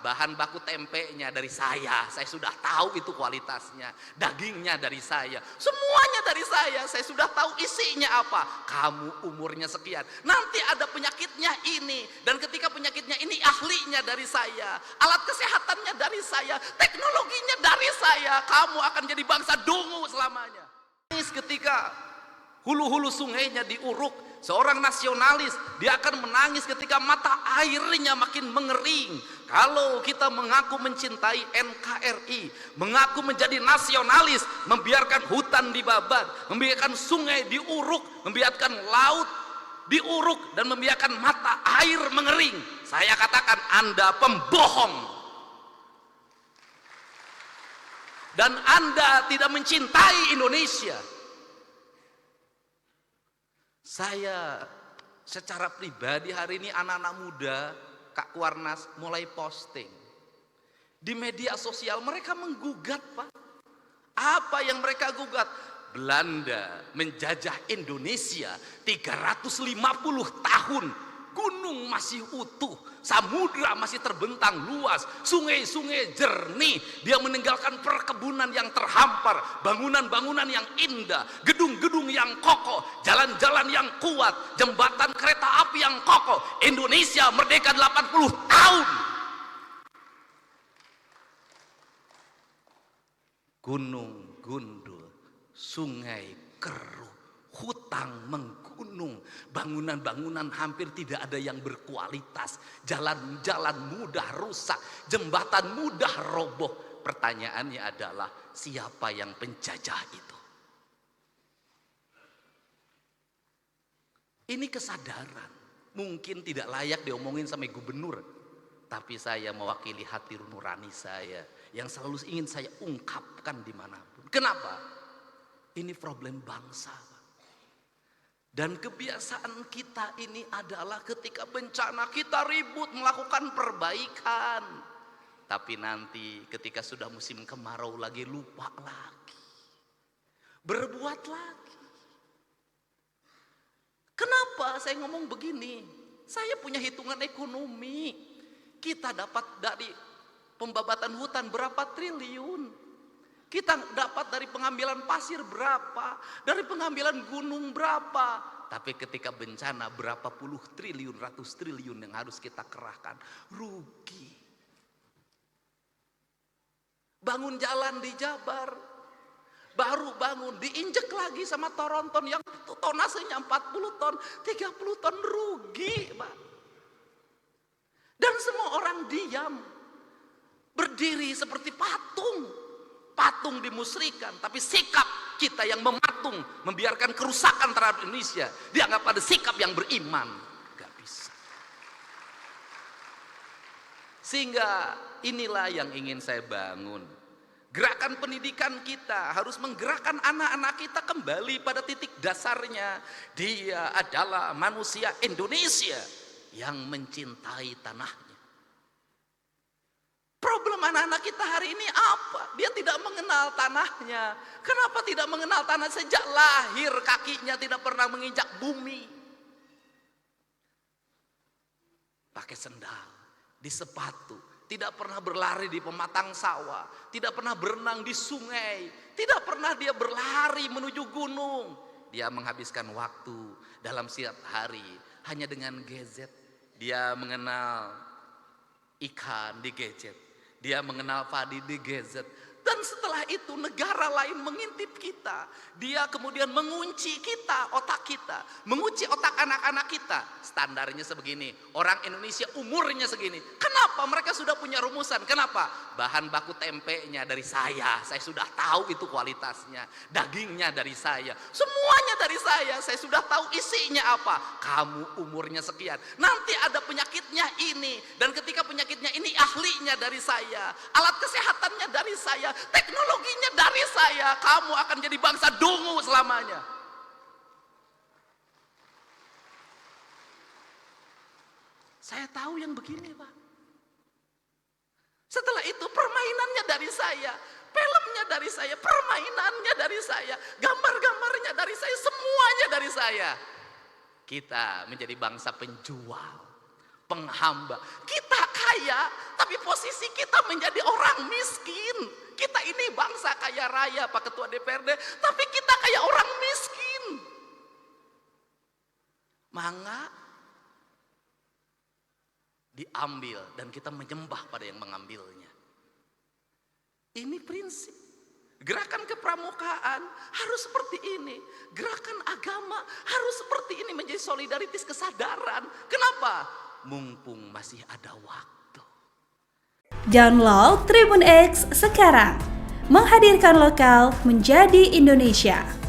Bahan baku tempenya dari saya sudah tahu itu kualitasnya. Dagingnya dari saya, semuanya dari saya sudah tahu isinya apa. Kamu umurnya sekian, nanti ada penyakitnya ini, dan ketika penyakitnya ini ahlinya dari saya, alat kesehatannya dari saya, teknologinya dari saya. Kamu akan jadi bangsa dungu selamanya. Ketika hulu-hulu sungainya diuruk, seorang nasionalis dia akan menangis ketika mata airnya makin mengering. Kalau kita mengaku mencintai NKRI, mengaku menjadi nasionalis, membiarkan hutan dibabat, membiarkan sungai diuruk, membiarkan laut diuruk, dan membiarkan mata air mengering, saya katakan Anda pembohong. Dan Anda tidak mencintai Indonesia. Saya secara pribadi hari ini anak-anak muda, Kak Kuarnas, mulai posting di media sosial. Mereka menggugat, Pak. Apa yang mereka gugat? Belanda menjajah Indonesia 350 tahun. Gunung masih utuh, samudra masih terbentang luas, sungai-sungai jernih. Dia meninggalkan perkebunan yang terhampar, bangunan-bangunan yang indah, gedung-gedung yang kokoh, jalan-jalan yang kuat, jembatan kereta api yang kokoh. Indonesia merdeka 80 tahun. Gunung gundul, sungai keruh, hutang menggunung, bangunan-bangunan hampir tidak ada yang berkualitas, jalan-jalan mudah rusak, jembatan mudah roboh. Pertanyaannya adalah, siapa yang penjajah itu? Ini kesadaran mungkin tidak layak diomongin sama gubernur, tapi saya mewakili hati nurani saya yang selalu ingin saya ungkapkan dimanapun. Kenapa? Ini problem bangsa. Dan kebiasaan kita ini adalah ketika bencana kita ribut melakukan perbaikan, tapi nanti ketika sudah musim kemarau lagi lupa lagi, berbuat lagi. Kenapa saya ngomong begini? Saya punya hitungan ekonomi. Kita dapat dari pembabatan hutan berapa triliun, kita dapat dari pengambilan pasir berapa, dari pengambilan gunung berapa. Tapi ketika bencana berapa puluh triliun, ratus triliun yang harus kita kerahkan. Rugi. Bangun jalan di Jabar, baru bangun diinjek lagi sama Toronton yang tonasenya 40 ton, 30 ton, rugi, Pak. Dan semua orang diam, berdiri seperti patung. Patung dimusrikan, tapi sikap kita yang mematung, membiarkan kerusakan terhadap Indonesia dianggap ada sikap yang beriman. Gak bisa. Sehingga inilah yang ingin saya bangun. Gerakan pendidikan kita harus menggerakkan anak-anak kita kembali pada titik dasarnya. Dia adalah manusia Indonesia yang mencintai tanahnya. Problem anak-anak kita hari ini apa? Dia tidak mengenal tanahnya. Kenapa tidak mengenal tanah? Sejak lahir kakinya tidak pernah menginjak bumi. Pakai sendal, di sepatu, tidak pernah berlari di pematang sawah, tidak pernah berenang di sungai, tidak pernah dia berlari menuju gunung. Dia menghabiskan waktu dalam setiap hari hanya dengan gadget. Dia mengenal ikan di gadget, dia mengenal padi di gadget. Dan setelah itu negara lain mengintip kita. Dia kemudian mengunci kita, otak kita, mengunci otak anak-anak kita. Standarnya sebegini, orang Indonesia umurnya segini. Kenapa? Mereka sudah punya rumusan. Kenapa? Bahan baku tempenya dari saya sudah tahu itu kualitasnya. Dagingnya dari saya, semuanya dari saya sudah tahu isinya apa. Kamu umurnya sekian, nanti ada penyakitnya ini, dan ketika penyakitnya ini ahlinya dari saya, alat kesehatannya dari saya, teknologinya dari saya. Kamu akan jadi bangsa dungu selamanya. Saya tahu yang begini, Pak. Setelah itu permainannya dari saya, filmnya dari saya, permainannya dari saya, gambar-gambarnya dari saya, semuanya dari saya. Kita menjadi bangsa penjual, penghamba. Kita kaya, tapi posisi kita menjadi orang miskin. Kita ini bangsa kaya raya, Pak Ketua DPRD, tapi kita kayak orang miskin. Mangga diambil dan kita menyembah pada yang mengambilnya. Ini prinsip. Gerakan kepramukaan harus seperti ini. Gerakan agama harus seperti ini, menjadi solidaritas kesadaran. Kenapa? Mumpung masih ada waktu. Download Tribun X sekarang. Menghadirkan lokal menjadi Indonesia.